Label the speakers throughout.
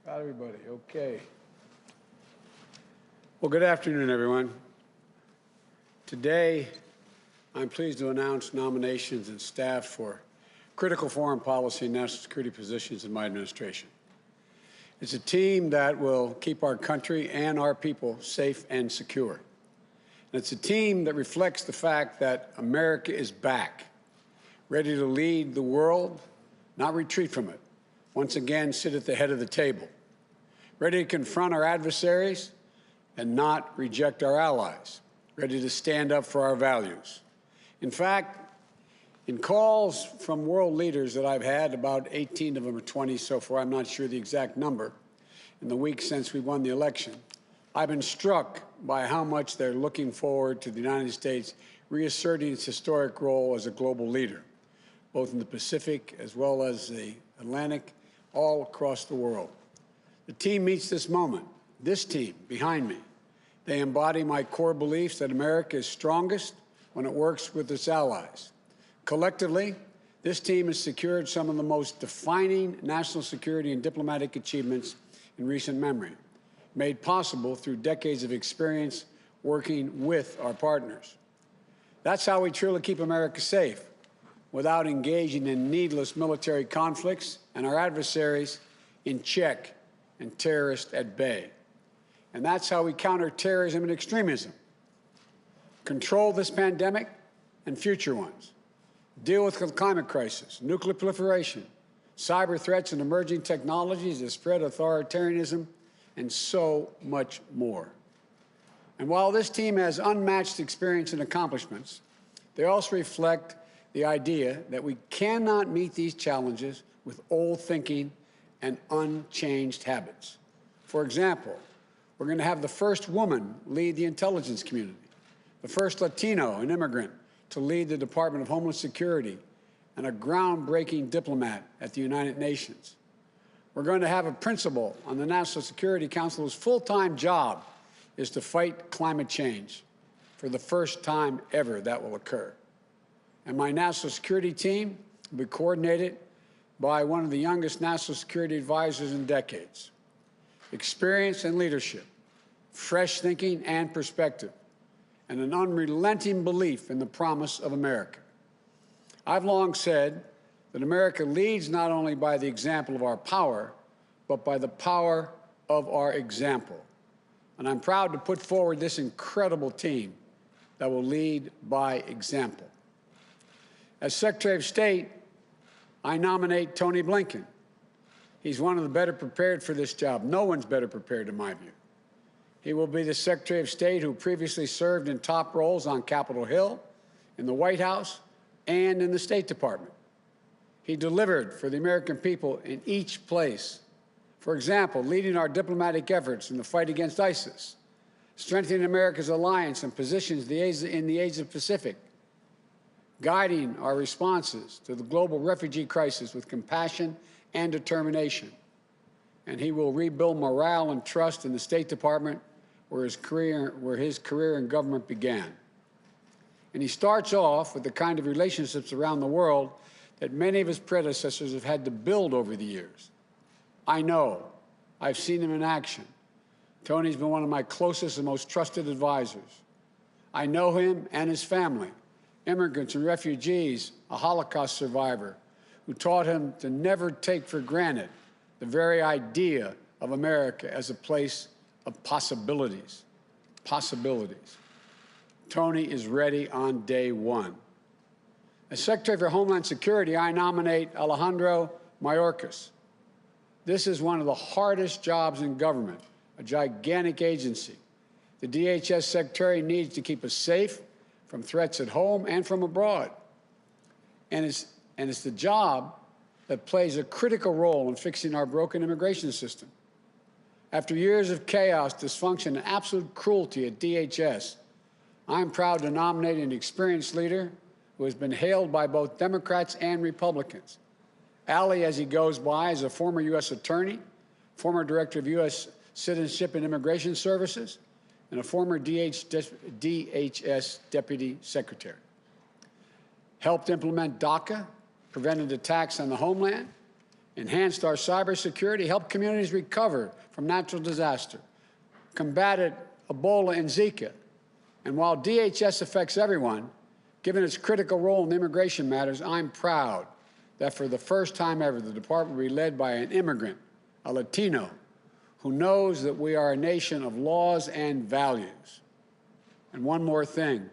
Speaker 1: Got everybody, okay. Well, good afternoon, everyone. Today, I'm pleased to announce nominations and staff for critical foreign policy and national security positions in my administration. It's a team that will keep our country and our people safe and secure. And it's a team that reflects the fact that America is back, ready to lead the world, not retreat from it, once again sit at the head of the table, ready to confront our adversaries and not reject our allies, ready to stand up for our values. In fact, in calls from world leaders that I've had, about 18 of them or 20 so far, I'm not sure the exact number, in the weeks since we won the election, I've been struck by how much they're looking forward to the United States reasserting its historic role as a global leader, both in the Pacific as well as the Atlantic, all across the world. The team meets this moment, this team behind me. They embody my core beliefs that America is strongest when it works with its allies. Collectively, this team has secured some of the most defining national security and diplomatic achievements in recent memory, made possible through decades of experience working with our partners. That's how we truly keep America safe, without engaging in needless military conflicts and our adversaries in check and terrorists at bay. And that's how we counter terrorism and extremism, control this pandemic and future ones, deal with the climate crisis, nuclear proliferation, cyber threats and emerging technologies that spread authoritarianism, and so much more. And while this team has unmatched experience and accomplishments, they also reflect the idea that we cannot meet these challenges with old thinking and unchanged habits. For example, we're going to have the first woman lead the intelligence community, the first Latino and immigrant to lead the Department of Homeland Security, and a groundbreaking diplomat at the United Nations. We're going to have a principal on the National Security Council whose full-time job is to fight climate change. For the first time ever, that will occur. And my national security team will be coordinated by one of the youngest national security advisors in decades. Experience and leadership, fresh thinking and perspective, and an unrelenting belief in the promise of America. I've long said that America leads not only by the example of our power, but by the power of our example. And I'm proud to put forward this incredible team that will lead by example. As Secretary of State, I nominate Tony Blinken. He's one of the better prepared for this job. No one's better prepared, in my view. He will be the Secretary of State who previously served in top roles on Capitol Hill, in the White House, and in the State Department. He delivered for the American people in each place. For example, leading our diplomatic efforts in the fight against ISIS, strengthening America's alliance and positions in the Asia-Pacific, guiding our responses to the global refugee crisis with compassion and determination. And he will rebuild morale and trust in the State Department, where his career in government began. And he starts off with the kind of relationships around the world that many of his predecessors have had to build over the years. I know. I've seen him in action. Tony's been one of my closest and most trusted advisors. I know him and his family, immigrants and refugees, a Holocaust survivor, who taught him to never take for granted the very idea of America as a place of possibilities. Possibilities. Tony is ready on day one. As Secretary for Homeland Security, I nominate Alejandro Mayorkas. This is one of the hardest jobs in government, a gigantic agency. The DHS Secretary needs to keep us safe from threats at home and from abroad. And it's the job that plays a critical role in fixing our broken immigration system. After years of chaos, dysfunction, and absolute cruelty at DHS, I'm proud to nominate an experienced leader who has been hailed by both Democrats and Republicans. Ali, as he goes by, is a former U.S. attorney, former director of U.S. Citizenship and Immigration Services, and a former DHS Deputy Secretary. Helped implement DACA, prevented attacks on the homeland, enhanced our cybersecurity, helped communities recover from natural disaster, combated Ebola and Zika. And while DHS affects everyone, given its critical role in immigration matters, I'm proud that for the first time ever, the department will be led by an immigrant, a Latino, who knows that we are a nation of laws and values. And one more thing.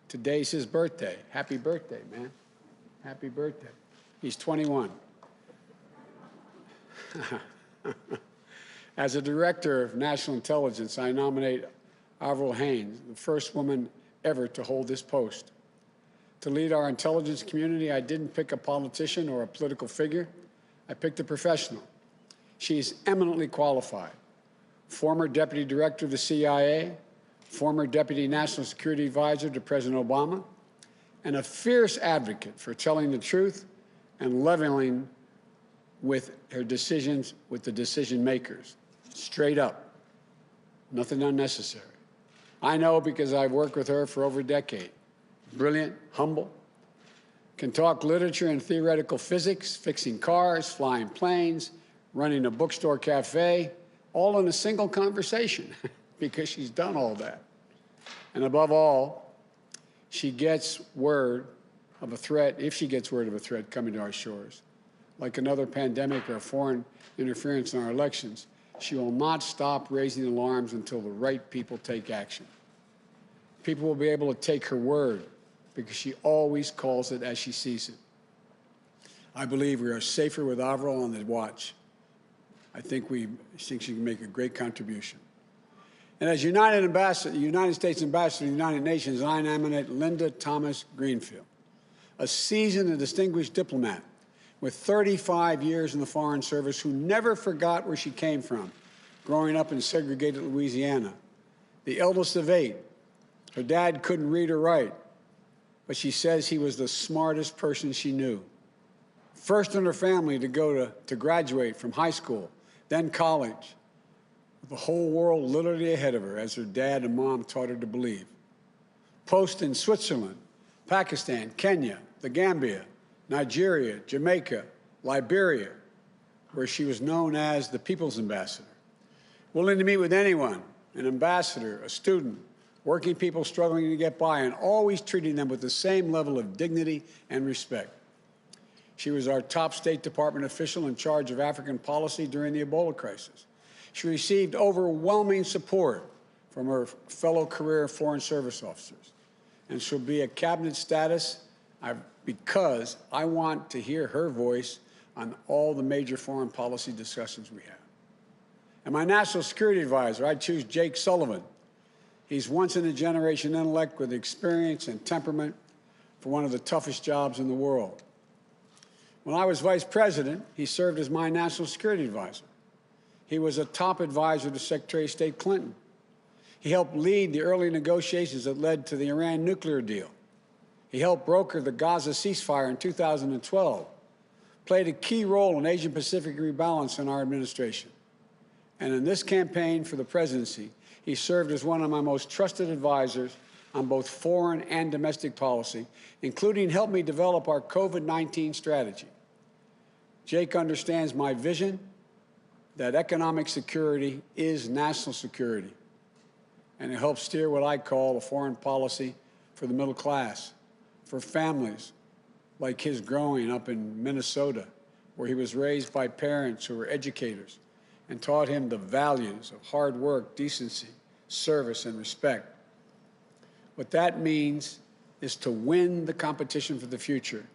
Speaker 1: Today's his birthday. Happy birthday, man. Happy birthday. He's 21. As a director of national intelligence, I nominate Avril Haines, the first woman ever to hold this post. To lead our intelligence community, I didn't pick a politician or a political figure. I picked a professional. She is eminently qualified. Former deputy director of the CIA, former deputy national security advisor to President Obama, and a fierce advocate for telling the truth and leveling with her decisions with the decision makers. Straight up. Nothing unnecessary. I know because I've worked with her for over a decade. Brilliant, humble, can talk literature and theoretical physics, fixing cars, flying planes, running a bookstore cafe, all in a single conversation because she's done all that. And above all, she gets word of a threat, if she gets word of a threat coming to our shores, like another pandemic or foreign interference in our elections, she will not stop raising alarms until the right people take action. People will be able to take her word because she always calls it as she sees it. I believe we are safer with Avril on the watch. I think she can make a great contribution. And as United States Ambassador to the United Nations, I nominate Linda Thomas Greenfield, a seasoned and distinguished diplomat with 35 years in the Foreign Service who never forgot where she came from, growing up in segregated Louisiana. The eldest of 8, her dad couldn't read or write, but she says he was the smartest person she knew. First in her family to graduate from high school, then college, with the whole world literally ahead of her, as her dad and mom taught her to believe. Post in Switzerland, Pakistan, Kenya, the Gambia, Nigeria, Jamaica, Liberia, where she was known as the People's Ambassador. Willing to meet with anyone, an ambassador, a student, working people struggling to get by, and always treating them with the same level of dignity and respect. She was our top State Department official in charge of African policy during the Ebola crisis. She received overwhelming support from her fellow career Foreign Service officers, and she'll be at cabinet status because I want to hear her voice on all the major foreign policy discussions we have. And my national security advisor, I choose Jake Sullivan. He's once-in-a-generation intellect with experience and temperament for one of the toughest jobs in the world. When I was vice president, he served as my national security advisor. He was a top advisor to Secretary of State Clinton. He helped lead the early negotiations that led to the Iran nuclear deal. He helped broker the Gaza ceasefire in 2012, played a key role in Asian-Pacific rebalance in our administration. And in this campaign for the presidency, he served as one of my most trusted advisors on both foreign and domestic policy, including helping me develop our COVID-19 strategy. Jake understands my vision that economic security is national security, and it helps steer what I call a foreign policy for the middle class, for families like his growing up in Minnesota, where he was raised by parents who were educators and taught him the values of hard work, decency, service, and respect. What that means is to win the competition for the future,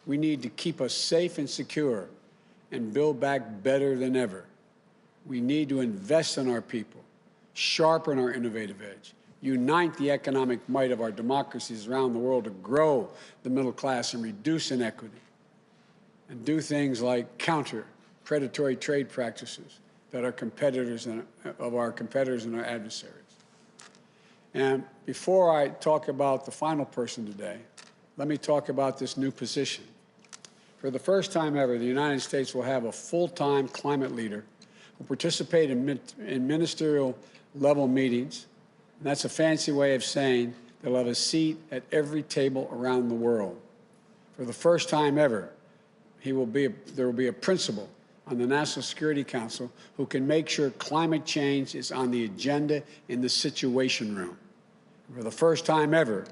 Speaker 1: we need to keep us safe and secure and build back better than ever. We need to invest in our people, sharpen our innovative edge, unite the economic might of our democracies around the world to grow the middle class and reduce inequity, and do things like counter predatory trade practices that our competitors and our adversaries. And before I talk about the final person today, let me talk about this new position. For the first time ever, the United States will have a full-time climate leader who participate in ministerial level meetings. And that's a fancy way of saying they'll have a seat at every table around the world. For the first time ever, there will be a principal on the National Security Council who can make sure climate change is on the agenda in the Situation Room. For the first time ever,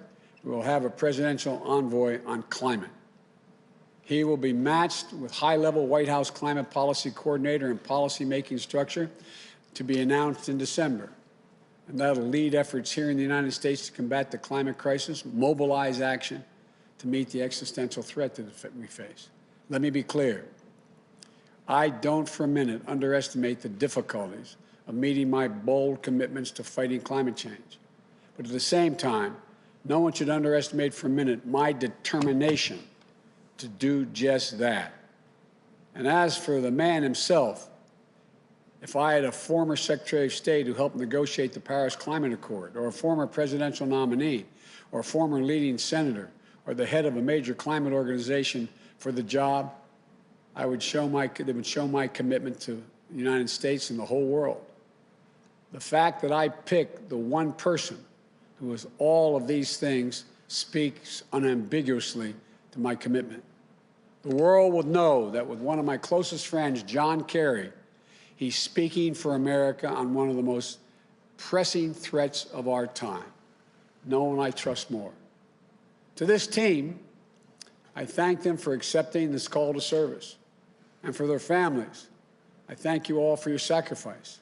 Speaker 1: we will have a presidential envoy on climate. He will be matched with high-level White House climate policy coordinator and policy-making structure to be announced in December. And that'll lead efforts here in the United States to combat the climate crisis, mobilize action to meet the existential threat that we face. Let me be clear. I don't for a minute underestimate the difficulties of meeting my bold commitments to fighting climate change. But at the same time, no one should underestimate for a minute my determination to do just that. And as for the man himself, if I had a former Secretary of State who helped negotiate the Paris Climate Accord, or a former presidential nominee, or a former leading senator, or the head of a major climate organization for the job, they would show my commitment to the United States and the whole world. The fact that I picked the one person who is all of these things speaks unambiguously to my commitment. The world will know that with one of my closest friends, John Kerry, he's speaking for America on one of the most pressing threats of our time. No one I trust more. To this team, I thank them for accepting this call to service. And for their families, I thank you all for your sacrifice.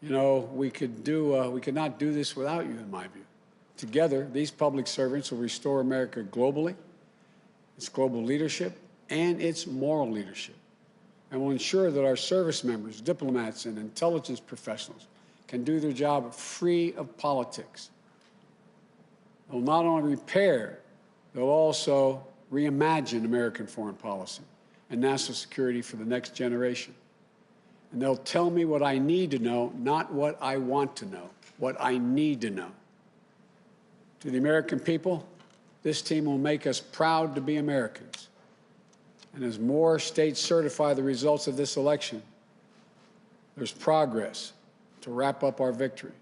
Speaker 1: You know, we could not do this without you, in my view. Together, these public servants will restore America globally, its global leadership, and its moral leadership, and will ensure that our service members, diplomats, and intelligence professionals can do their job free of politics. They'll not only repair, they'll also reimagine American foreign policy and national security for the next generation. And they'll tell me what I need to know, not what I want to know, what I need to know. To the American people, this team will make us proud to be Americans. And as more states certify the results of this election, there's progress to wrap up our victory.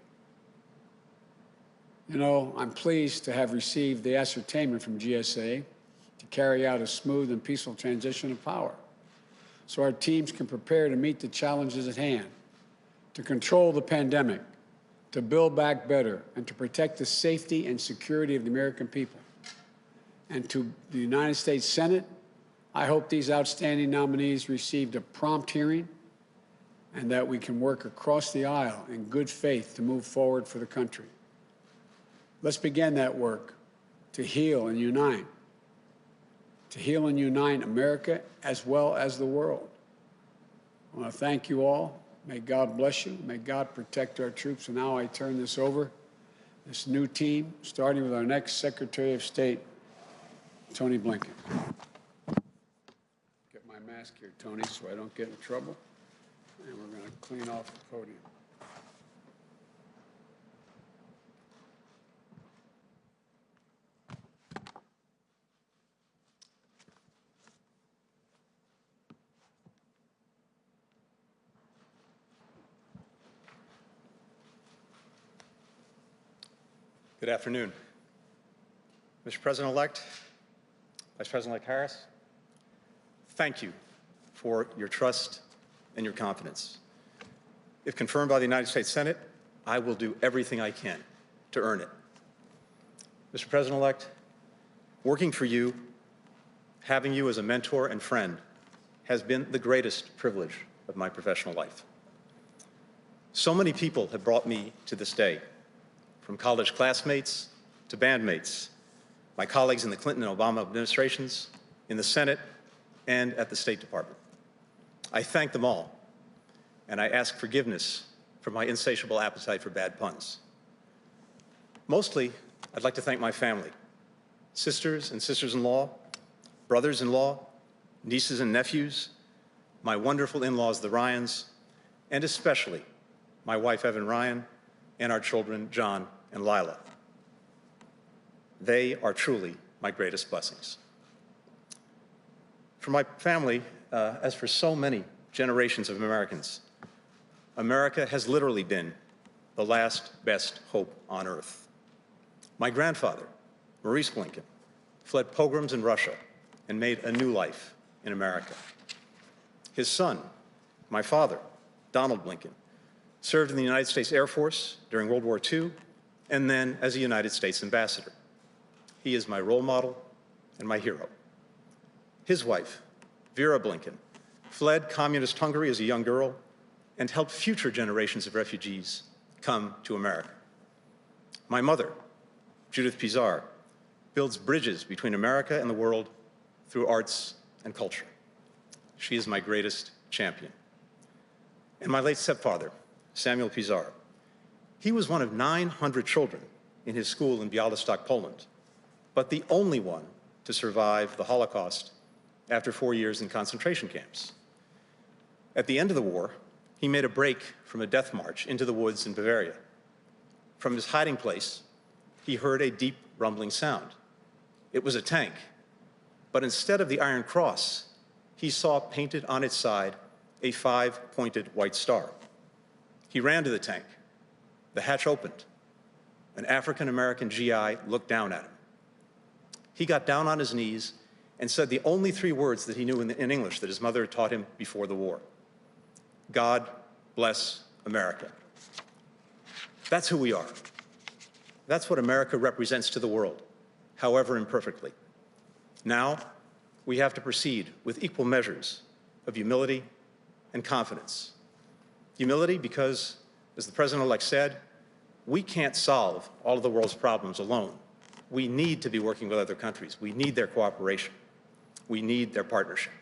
Speaker 1: You know, I'm pleased to have received the ascertainment from GSA to carry out a smooth and peaceful transition of power, so our teams can prepare to meet the challenges at hand, to control the pandemic, to build back better, and to protect the safety and security of the American people. And to the United States Senate, I hope these outstanding nominees received a prompt hearing and that we can work across the aisle in good faith to move forward for the country. Let's begin that work to heal and unite America as well as the world. I want to thank you all. May God bless you. May God protect our troops. And now I turn this over, this new team, starting with our next Secretary of State, Tony Blinken. Get my mask here, Tony, so I don't get in trouble. And we're going to clean off the podium.
Speaker 2: Good afternoon. Mr. President-elect, Vice President-elect Harris, thank you for your trust and your confidence. If confirmed by the United States Senate, I will do everything I can to earn it. Mr. President-elect, working for you, having you as a mentor and friend, has been the greatest privilege of my professional life. So many people have brought me to this day, from college classmates to bandmates, my colleagues in the Clinton and Obama administrations, in the Senate, and at the State Department. I thank them all, and I ask forgiveness for my insatiable appetite for bad puns. Mostly, I'd like to thank my family, sisters and sisters-in-law, brothers-in-law, nieces and nephews, my wonderful in-laws, the Ryans, and especially my wife, Evan Ryan, and our children, John and Lila. They are truly my greatest blessings. For my family, as for so many generations of Americans, America has literally been the last best hope on earth. My grandfather, Maurice Blinken, fled pogroms in Russia and made a new life in America. His son, my father, Donald Blinken, served in the United States Air Force during World War II and then as a United States ambassador. He is my role model and my hero. His wife, Vera Blinken, fled communist Hungary as a young girl and helped future generations of refugees come to America. My mother, Judith Pizar, builds bridges between America and the world through arts and culture. She is my greatest champion. And my late stepfather, Samuel Pizar, he was one of 900 children in his school in Białystok, Poland, but the only one to survive the Holocaust after 4 years in concentration camps. At the end of the war, he made a break from a death march into the woods in Bavaria. From his hiding place, he heard a deep rumbling sound. It was a tank, but instead of the Iron Cross, he saw painted on its side a 5-pointed white star. He ran to the tank. The hatch opened. An African-American GI looked down at him. He got down on his knees and said the only 3 words that he knew in English that his mother had taught him before the war: God bless America. That's who we are. That's what America represents to the world, however imperfectly. Now, we have to proceed with equal measures of humility and confidence. Humility because, as the President-elect said, we can't solve all of the world's problems alone. We need to be working with other countries. We need their cooperation. We need their partnership.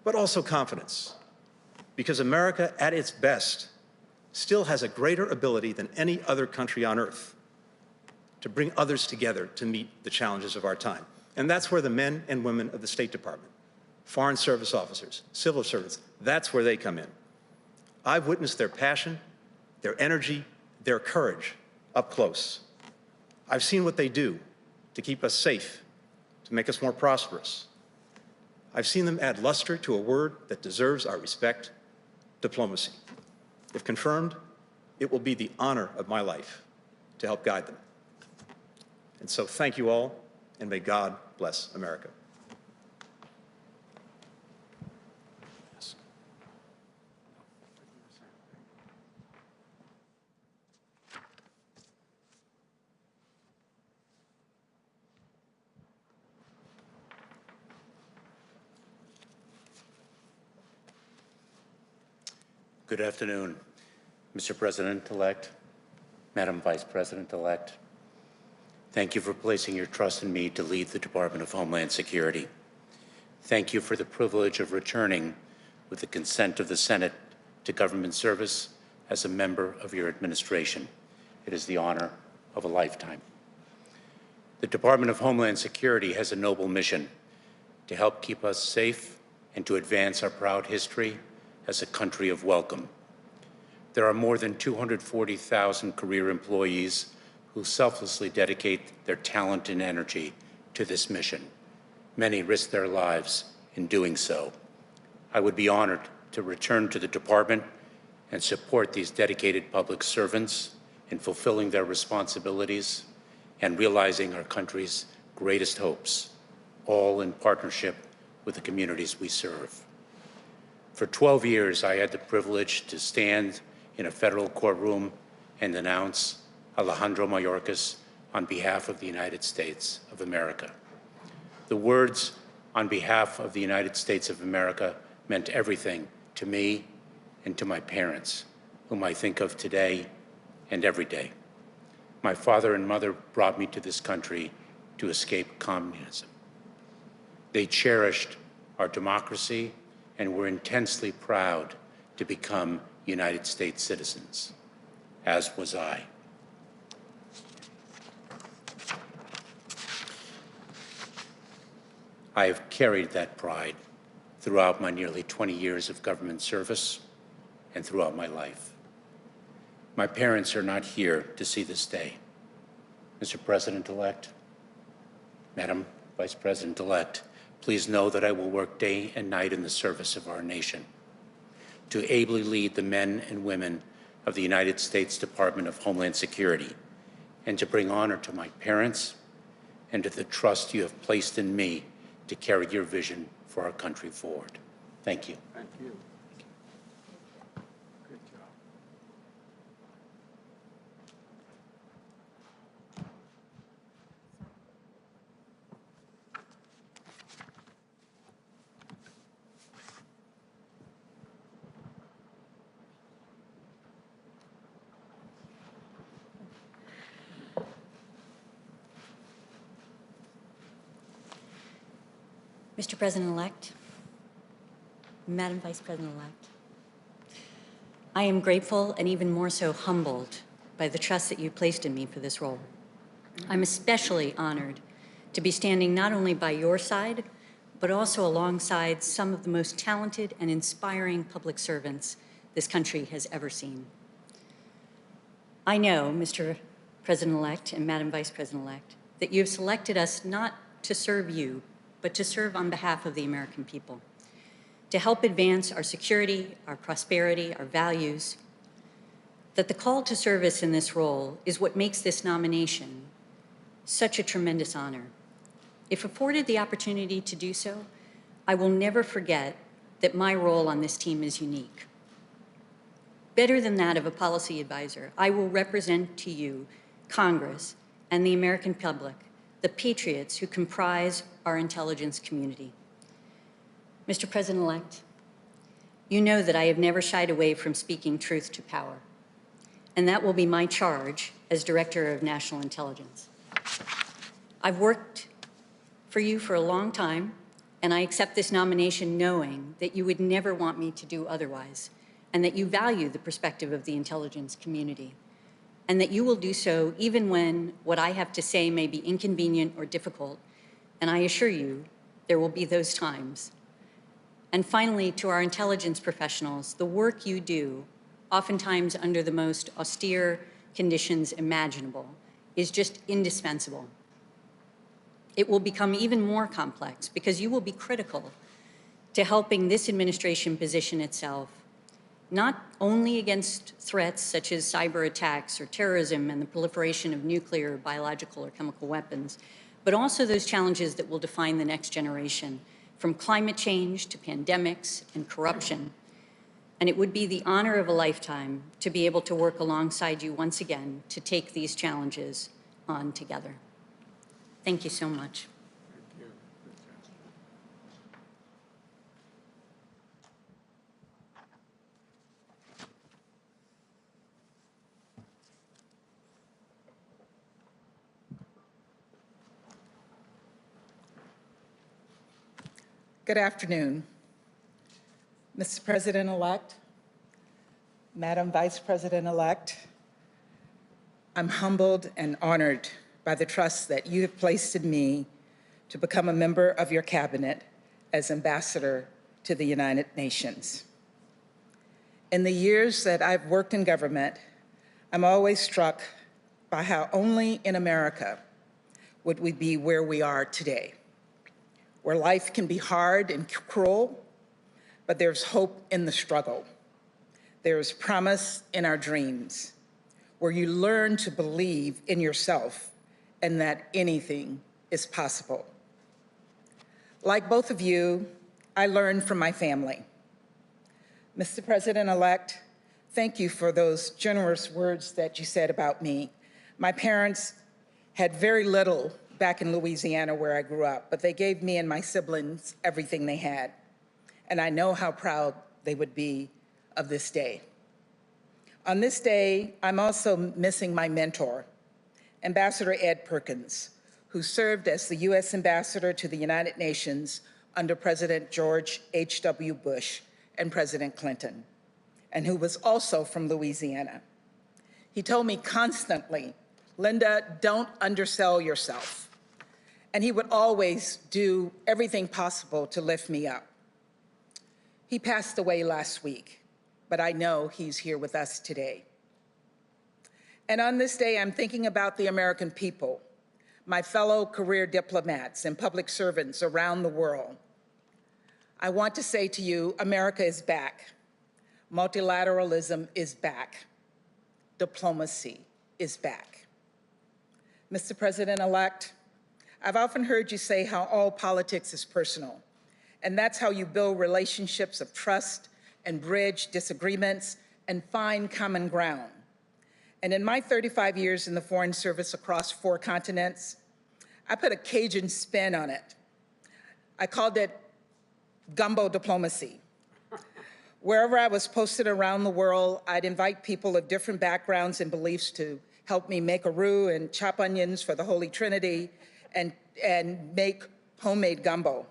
Speaker 2: But also confidence, because America, at its best, still has a greater ability than any other country on earth to bring others together to meet the challenges of our time. And that's where the men and women of the State Department, Foreign Service officers, civil servants, that's where they come in. I've witnessed their passion, their energy, their courage up close. I've seen what they do to keep us safe, to make us more prosperous. I've seen them add luster to a word that deserves our respect: diplomacy. If confirmed, it will be the honor of my life to help guide them. And so thank you all, and may God bless America.
Speaker 3: Good afternoon, Mr. President-elect, Madam Vice President-elect. Thank you for placing your trust in me to lead the Department of Homeland Security. Thank you for the privilege of returning, with the consent of the Senate, to government service as a member of your administration. It is the honor of a lifetime. The Department of Homeland Security has a noble mission: to help keep us safe and to advance our proud history as a country of welcome. There are more than 240,000 career employees who selflessly dedicate their talent and energy to this mission. Many risk their lives in doing so. I would be honored to return to the department and support these dedicated public servants in fulfilling their responsibilities and realizing our country's greatest hopes, all in partnership with the communities we serve. For 12 years, I had the privilege to stand in a federal courtroom and announce Alejandro Mayorkas on behalf of the United States of America. The words "on behalf of the United States of America" meant everything to me and to my parents, whom I think of today and every day. My father and mother brought me to this country to escape communism. They cherished our democracy and were intensely proud to become United States citizens, as was I. I have carried that pride throughout my nearly 20 years of government service and throughout my life. My parents are not here to see this day. Mr. President-elect, Madam Vice President-elect, please know that I will work day and night in the service of our nation to ably lead the men and women of the United States Department of Homeland Security and to bring honor to my parents and to the trust you have placed in me to carry your vision for our country forward. Thank you.
Speaker 1: Thank you. Good job.
Speaker 4: Mr. President-elect, Madam Vice President-elect, I am grateful and even more so humbled by the trust that you placed in me for this role. I'm especially honored to be standing not only by your side, but also alongside some of the most talented and inspiring public servants this country has ever seen. I know, Mr. President-elect and Madam Vice President-elect, that you have selected us not to serve you, but to serve on behalf of the American people, to help advance our security, our prosperity, our values, that the call to service in this role is what makes this nomination such a tremendous honor. If afforded the opportunity to do so, I will never forget that my role on this team is unique. Better than that of a policy advisor, I will represent to you, Congress, and the American public, the patriots who comprise our intelligence community. Mr. President-elect, you know that I have never shied away from speaking truth to power, and that will be my charge as Director of National Intelligence. I've worked for you for a long time, and I accept this nomination knowing that you would never want me to do otherwise, and that you value the perspective of the intelligence community, and that you will do so even when what I have to say may be inconvenient or difficult, and I assure you there will be those times. And finally, to our intelligence professionals, the work you do, oftentimes under the most austere conditions imaginable, is just indispensable. It will become even more complex because you will be critical to helping this administration position itself not only against threats such as cyber attacks or terrorism and the proliferation of nuclear, biological, or chemical weapons, but also those challenges that will define the next generation, from climate change to pandemics and corruption. And it would be the honor of a lifetime to be able to work alongside you once again to take these challenges on together. Thank you so much.
Speaker 1: Thank you.
Speaker 5: Good afternoon, Mr. President-elect, Madam Vice President-elect. I'm humbled and honored by the trust that you have placed in me to become a member of your cabinet as ambassador to the United Nations. In the years that I've worked in government, I'm always struck by how only in America would we be where we are today, where life can be hard and cruel, but there's hope in the struggle. There is promise in our dreams, where you learn to believe in yourself and that anything is possible. Like both of you, I learned from my family. Mr. President-elect, thank you for those generous words that you said about me. My parents had very little back in Louisiana where I grew up, but they gave me and my siblings everything they had. And I know how proud they would be of this day. On this day, I'm also missing my mentor, Ambassador Ed Perkins, who served as the U.S. Ambassador to the United Nations under President George H.W. Bush and President Clinton, and who was also from Louisiana. He told me constantly, Linda, don't undersell yourself. And he would always do everything possible to lift me up. He passed away last week, but I know he's here with us today. And on this day, I'm thinking about the American people, my fellow career diplomats and public servants around the world. I want to say to you, America is back. Multilateralism is back. Diplomacy is back. Mr. President-elect, I've often heard you say how all politics is personal, And that's how you build relationships of trust and bridge disagreements and find common ground. And in my 35 years in the Foreign Service across 4 continents, I put a Cajun spin on it. I called it gumbo diplomacy. Wherever I was posted around the world, I'd invite people of different backgrounds and beliefs to help me make a roux and chop onions for the Holy Trinity and make homemade gumbo.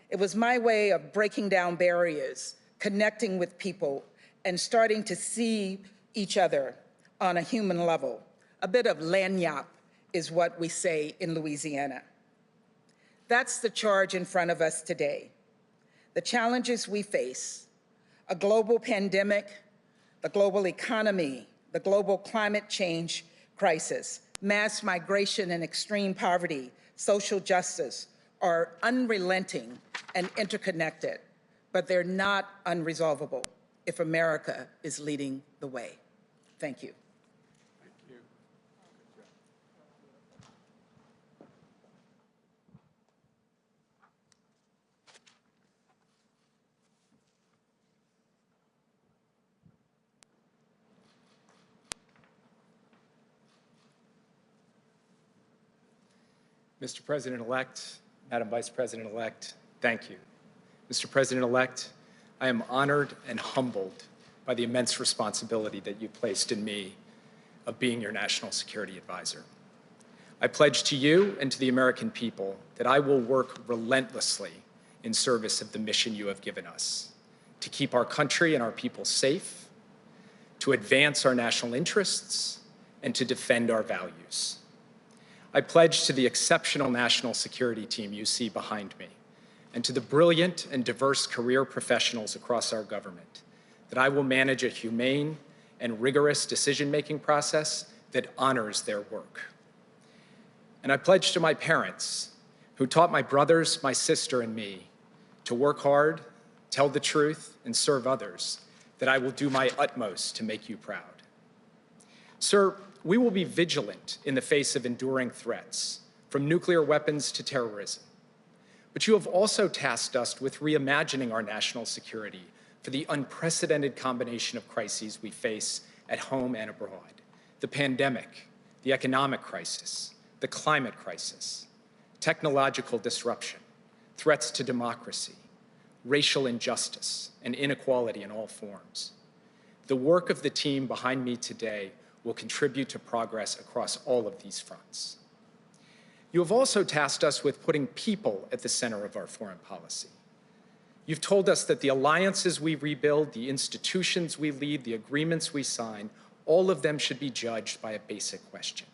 Speaker 5: It was my way of breaking down barriers, connecting with people, and starting to see each other on a human level. A bit of lagniappe is what we say in Louisiana. That's the charge in front of us today. The challenges we face, a global pandemic, the global economy, the global climate change crisis, mass migration and extreme poverty, social justice, are unrelenting and interconnected, but they're not unresolvable if America is leading the way. Thank you.
Speaker 2: Mr. President-elect, Madam Vice President-elect, thank you. Mr. President-elect, I am honored and humbled by the immense responsibility that you placed in me of being your national security advisor. I pledge to you and to the American people that I will work relentlessly in service of the mission you have given us, to keep our country and our people safe, to advance our national interests, and to defend our values. I pledge to the exceptional national security team you see behind me, and to the brilliant and diverse career professionals across our government, that I will manage a humane and rigorous decision-making process that honors their work. And I pledge to my parents, who taught my brothers, my sister, and me to work hard, tell the truth, and serve others, that I will do my utmost to make you proud. Sir, we will be vigilant in the face of enduring threats, from nuclear weapons to terrorism. But you have also tasked us with reimagining our national security for the unprecedented combination of crises we face at home and abroad: the pandemic, the economic crisis, the climate crisis, technological disruption, threats to democracy, racial injustice, and inequality in all forms. The work of the team behind me today will contribute to progress across all of these fronts. You have also tasked us with putting people at the center of our foreign policy. You've told us that the alliances we rebuild, the institutions we lead, the agreements we sign, all of them should be judged by a basic question: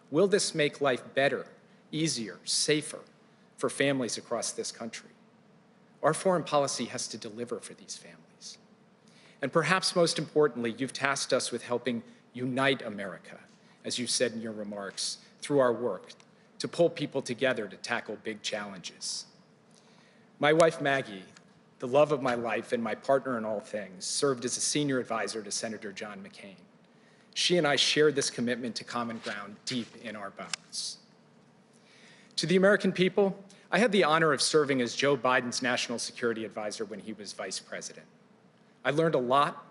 Speaker 2: will this make life better, easier, safer for families across this country? Our foreign policy has to deliver for these families. And perhaps most importantly, you've tasked us with helping unite America, as you said in your remarks, through our work, to pull people together to tackle big challenges. My wife, Maggie, the love of my life and my partner in all things, served as a senior advisor to Senator John McCain. She and I shared this commitment to common ground deep in our bones. To the American people, I had the honor of serving as Joe Biden's national security advisor when he was vice president. I learned a lot,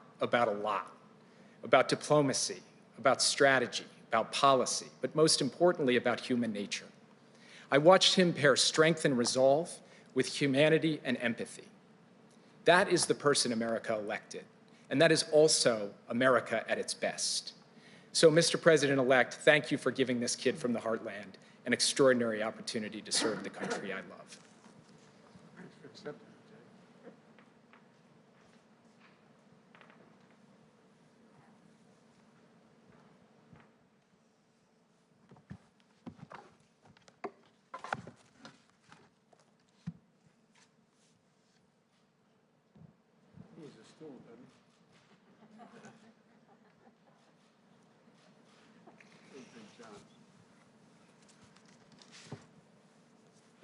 Speaker 2: about diplomacy, about strategy, about policy, but most importantly, about human nature. I watched him pair strength and resolve with humanity and empathy. That is the person America elected, and that is also America at its best. So, Mr. President-elect, thank you for giving this kid from the heartland an extraordinary opportunity to serve the country I love.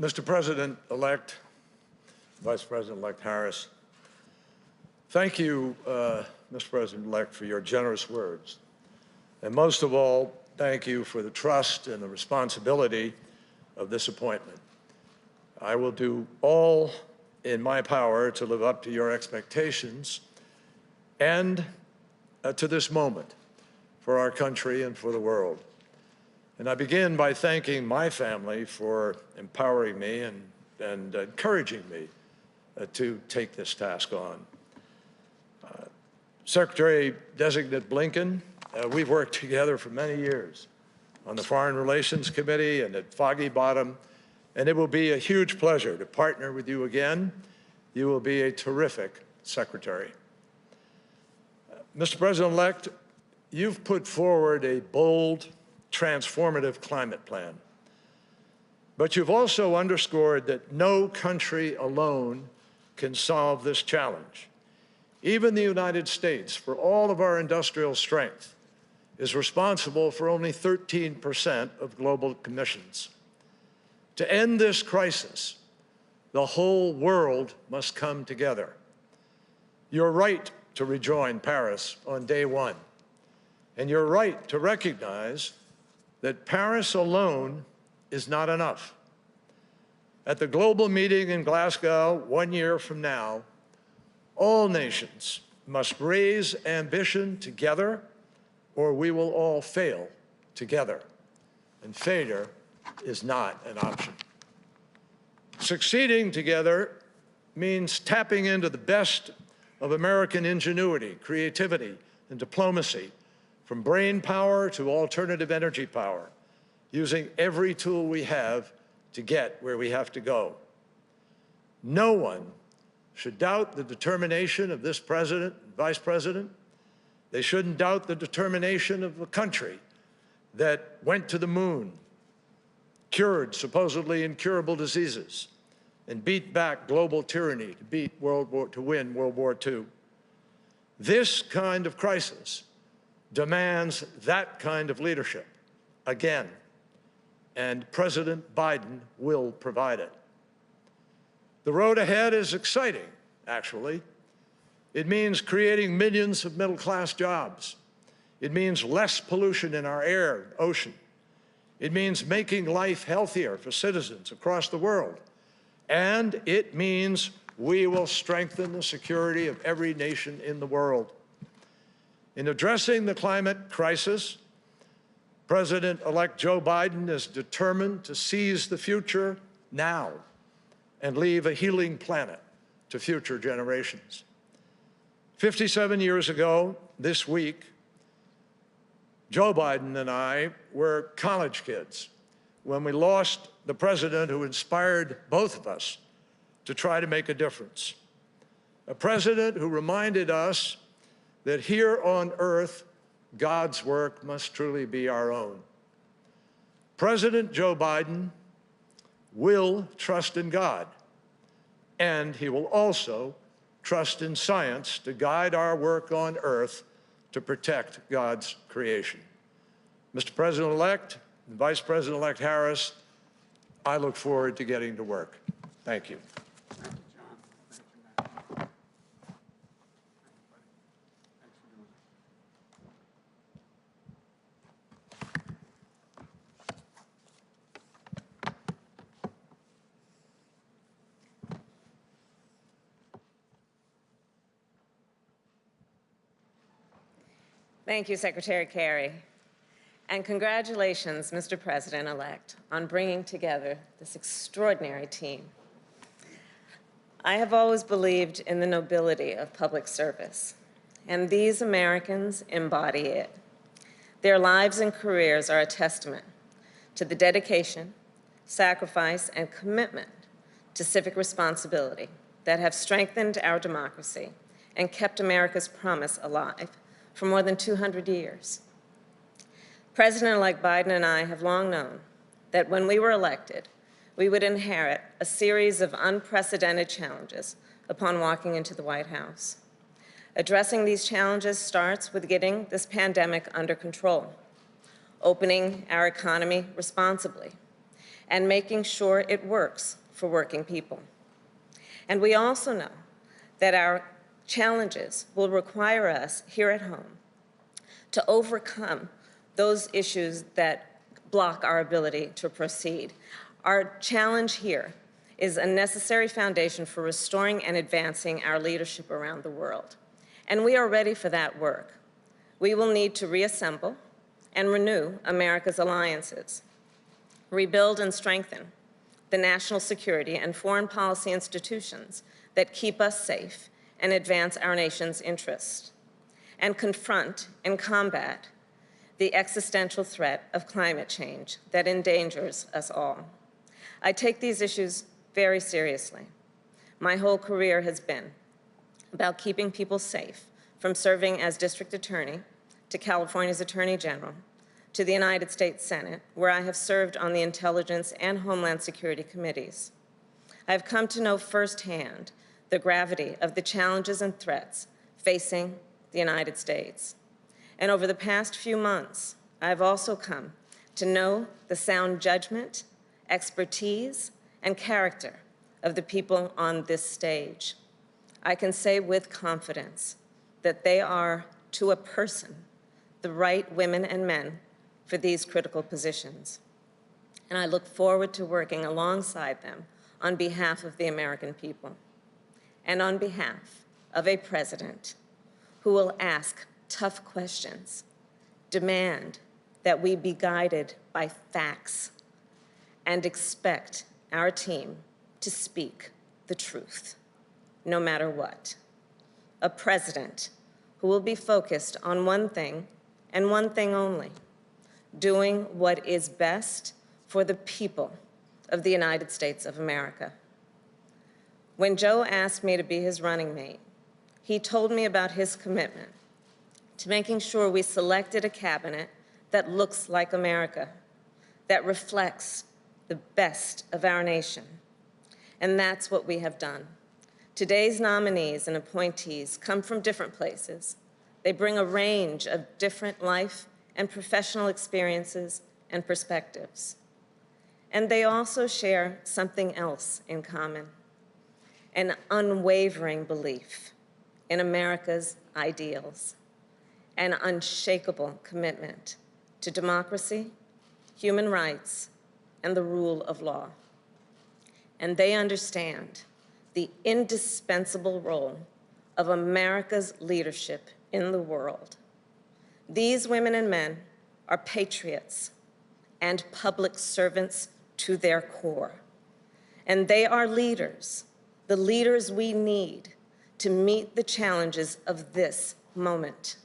Speaker 6: Mr. President-elect, Vice President-elect Harris, thank you, Mr. President-elect, for your generous words. And most of all, thank you for the trust and the responsibility of this appointment. I will do all in my power to live up to your expectations and to this moment for our country and for the world. And I begin by thanking my family for empowering me and encouraging me to take this task on. Secretary-designate Blinken, we've worked together for many years on the Foreign Relations Committee and at Foggy Bottom, and it will be a huge pleasure to partner with you again. You will be a terrific secretary. Mr. President-elect, you've put forward a bold, transformative climate plan. But you've also underscored that no country alone can solve this challenge. Even the United States, for all of our industrial strength, is responsible for only 13% of global emissions. To end this crisis, the whole world must come together. You're right to rejoin Paris on day one, and you're right to recognize that Paris alone is not enough. At the global meeting in Glasgow 1 year from now, all nations must raise ambition together, or we will all fail together. And failure is not an option. Succeeding together means tapping into the best of American ingenuity, creativity, and diplomacy, from brain power to alternative energy power, using every tool we have to get where we have to go. No one should doubt the determination of this president and vice president. They shouldn't doubt the determination of a country that went to the moon, cured supposedly incurable diseases, and beat back global tyranny to win World War II. This kind of crisis demands that kind of leadership again, and President Biden will provide it. The road ahead is exciting, actually. It means creating millions of middle-class jobs. It means less pollution in our air and ocean. It means making life healthier for citizens across the world. And it means we will strengthen the security of every nation in the world. In addressing the climate crisis, President-elect Joe Biden is determined to seize the future now and leave a healing planet to future generations. 57 years ago, this week, Joe Biden and I were college kids when we lost the president who inspired both of us to try to make a difference. A president who reminded us that here on earth, God's work must truly be our own. President Joe Biden will trust in God, and he will also trust in science to guide our work on earth to protect God's creation. Mr. President-elect and Vice President-elect Harris, I look forward to getting to work. Thank you.
Speaker 1: Thank you, John. Thank you, Matt. Thanks for doing
Speaker 7: Thank you, Secretary Kerry. And congratulations, Mr. President-elect, on bringing together this extraordinary team. I have always believed in the nobility of public service, and these Americans embody it. Their lives and careers are a testament to the dedication, sacrifice, and commitment to civic responsibility that have strengthened our democracy and kept America's promise alive for more than 200 years. President-elect Biden and I have long known that when we were elected, we would inherit a series of unprecedented challenges upon walking into the White House. Addressing these challenges starts with getting this pandemic under control, opening our economy responsibly, and making sure it works for working people. And we also know that our challenges will require us here at home to overcome those issues that block our ability to proceed. Our challenge here is a necessary foundation for restoring and advancing our leadership around the world. And we are ready for that work. We will need to reassemble and renew America's alliances, rebuild and strengthen the national security and foreign policy institutions that keep us safe and advance our nation's interests, and confront and combat the existential threat of climate change that endangers us all. I take these issues very seriously. My whole career has been about keeping people safe, from serving as district attorney to California's Attorney General to the United States Senate, where I have served on the Intelligence and Homeland Security committees. I have come to know firsthand the gravity of the challenges and threats facing the United States. And over the past few months, I have also come to know the sound judgment, expertise, and character of the people on this stage. I can say with confidence that they are, to a person, the right women and men for these critical positions. And I look forward to working alongside them on behalf of the American people and on behalf of a president who will ask tough questions, demand that we be guided by facts, and expect our team to speak the truth, no matter what. A president who will be focused on one thing and one thing only: doing what is best for the people of the United States of America. When Joe asked me to be his running mate, he told me about his commitment to making sure we selected a cabinet that looks like America, that reflects the best of our nation. And that's what we have done. Today's nominees and appointees come from different places. They bring a range of different life and professional experiences and perspectives. And they also share something else in common: an unwavering belief in America's ideals, an unshakable commitment to democracy, human rights, and the rule of law. And they understand the indispensable role of America's leadership in the world. These women and men are patriots and public servants to their core. And they are leaders, the leaders we need to meet the challenges of this moment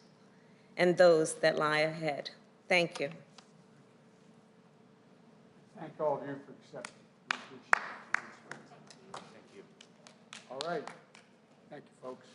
Speaker 7: and those that lie ahead. Thank you.
Speaker 1: Thank all of you for accepting. We appreciate it. Thank you. All right. Thank you, folks.